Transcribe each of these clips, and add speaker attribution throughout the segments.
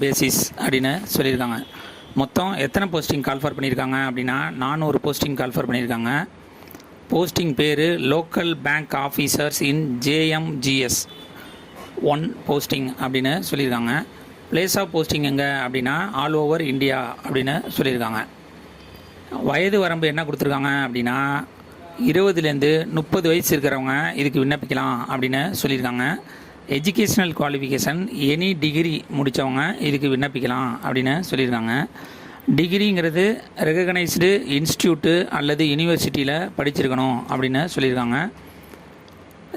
Speaker 1: Basis அப்படின்னு சொல்லியிருக்காங்க. மொத்தம் எத்தனை போஸ்டிங் கால்ஃபர் பண்ணியிருக்காங்க அப்படின்னா 400 போஸ்டிங் கால்ஃபர் பண்ணியிருக்காங்க. போஸ்டிங் பேர் local bank officers in JMGS 1 posting அப்படின்னு சொல்லியிருக்காங்க. பிளேஸ் ஆஃப் போஸ்டிங் எங்கே அப்படின்னா ஆல் ஓவர் இந்தியா அப்படின்னு சொல்லியிருக்காங்க. வயது வரம்பு என்ன கொடுத்துருக்காங்க அப்படின்னா 20லேருந்து 30 வயசு இருக்கிறவங்க இதுக்கு விண்ணப்பிக்கலாம் அப்படின்னு சொல்லியிருக்காங்க. எஜுகேஷ்னல் குவாலிஃபிகேஷன் எனி டிகிரி முடித்தவங்க இதுக்கு விண்ணப்பிக்கலாம் அப்படின்னு சொல்லியிருக்காங்க. டிகிரிங்கிறது ரெகக்னைஸ்டு இன்ஸ்டியூட்டு அல்லது யூனிவர்சிட்டியில் படிச்சிருக்கணும் அப்படின்னு சொல்லியிருக்காங்க.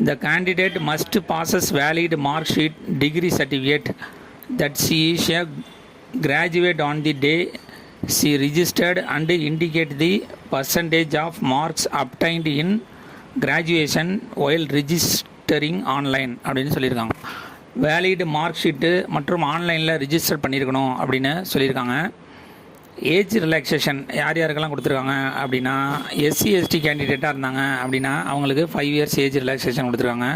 Speaker 1: இந்த candidate must possess valid mark sheet degree certificate that she is a graduate on the day she registered and indicate the percentage of marks obtained in graduation while registering online அப்படின்னு சொல்லியிருக்காங்க. Valid mark sheet மற்றும் ஆன்லைனில் register பண்ணியிருக்கணும் அப்படின்னு சொல்லியிருக்காங்க. Age relaxation யார் யாருக்கெல்லாம் கொடுத்துருக்காங்க அப்படின்னா எஸ்சி எஸ்டி கேண்டிடேட்டாக இருந்தாங்க அப்படின்னா அவங்களுக்கு 5 இயர்ஸ் ஏஜ் ரிலாக்ஸேஷன் கொடுத்துருக்காங்க.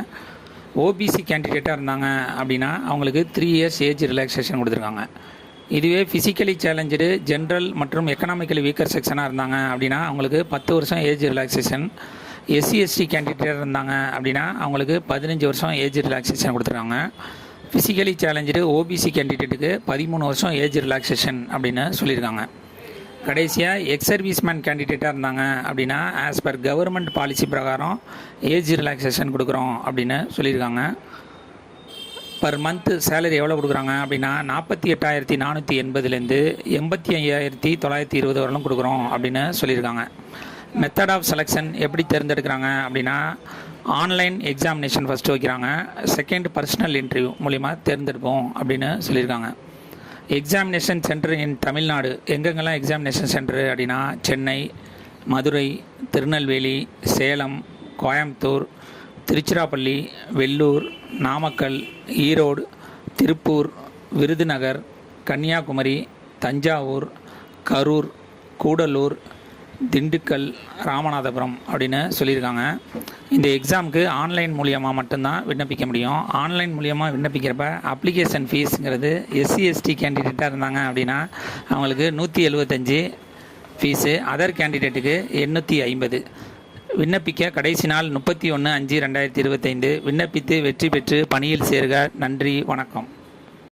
Speaker 1: ஓபிசி கேண்டிடேட்டாக இருந்தாங்க அப்படின்னா அவங்களுக்கு 3 இயர்ஸ் ஏஜ் ரிலாக்ஸேஷன் கொடுத்துருக்காங்க. இதுவே ஃபிசிக்கலி சேலஞ்சு ஜென்ரல் மற்றும் எக்கனாமிக்கலி வீக்கர் செக்ஷனாக இருந்தாங்க அப்படின்னா அவங்களுக்கு 10 வருஷம் ஏஜ் ரிலாக்ஸேஷன். எஸ்சி எஸ்டி கேண்டிடேட்டாக இருந்தாங்க அப்படின்னா அவங்களுக்கு 15 வருஷம் ஏஜ் ரிலாக்ஸேஷன் கொடுத்துருக்காங்க. ஃபிசிக்கலி சேலஞ்சு ஓபிசி கேண்டிடேட்டுக்கு 13 வருஷம் ஏஜ் ரிலாக்ஸேஷன் அப்படின்னு சொல்லியிருக்காங்க. கடைசியாக எக்ஸ் சர்வீஸ்மேன் கேண்டிடேட்டாக இருந்தாங்க அப்படின்னா ஆஸ் பர் கவர்மெண்ட் பாலிசி பிரகாரம் ஏஜ் ரிலாக்ஸேஷன் கொடுக்குறோம் அப்படின்னு சொல்லியிருக்காங்க. பர் மந்த் சேலரி எவ்வளோ கொடுக்குறாங்க அப்படின்னா 48,480லேருந்து 85,920 வரலும் கொடுக்குறோம் அப்படின்னு சொல்லியிருக்காங்க. மெத்தட் ஆஃப் செலெக்ஷன் எப்படி தேர்ந்தெடுக்கிறாங்க அப்படின்னா ஆன்லைன் எக்ஸாமினேஷன் ஃபஸ்ட்டு வைக்கிறாங்க. செகண்ட் பர்சனல் இன்டர்வியூ மூலிமா தேர்ந்தெடுப்போம் அப்படின்னு சொல்லியிருக்காங்க. எக்ஸாமினேஷன் சென்டர் இன் தமிழ்நாடு எங்கெங்கெல்லாம் எக்ஸாமினேஷன் சென்டரு அப்படின்னா சென்னை, மதுரை, திருநெல்வேலி, சேலம், கோயம்புத்தூர், திருச்சிராப்பள்ளி, வெள்ளூர், நாமக்கல், ஈரோடு, திருப்பூர், விருதுநகர், கன்னியாகுமரி, தஞ்சாவூர், கரூர், கூடலூர், திண்டுக்கல், ராமநாதபுரம் அப்படின்னு சொல்லியிருக்காங்க. இந்த எக்ஸாமுக்கு ஆன்லைன் மூலியமாக மட்டும்தான் விண்ணப்பிக்க முடியும். ஆன்லைன் மூலியமாக விண்ணப்பிக்கிறப்ப அப்ளிகேஷன் ஃபீஸுங்கிறது எஸ்சி எஸ்டி கேண்டிடேட்டாக இருந்தாங்க அப்படின்னா அவங்களுக்கு 175 ஃபீஸு, அதர் கேண்டிடேட்டுக்கு 850. விண்ணப்பிக்க கடைசி நாள் 31/5/2025. விண்ணப்பித்து வெற்றி பெற்று பணியில் சேர்க. நன்றி, வணக்கம்.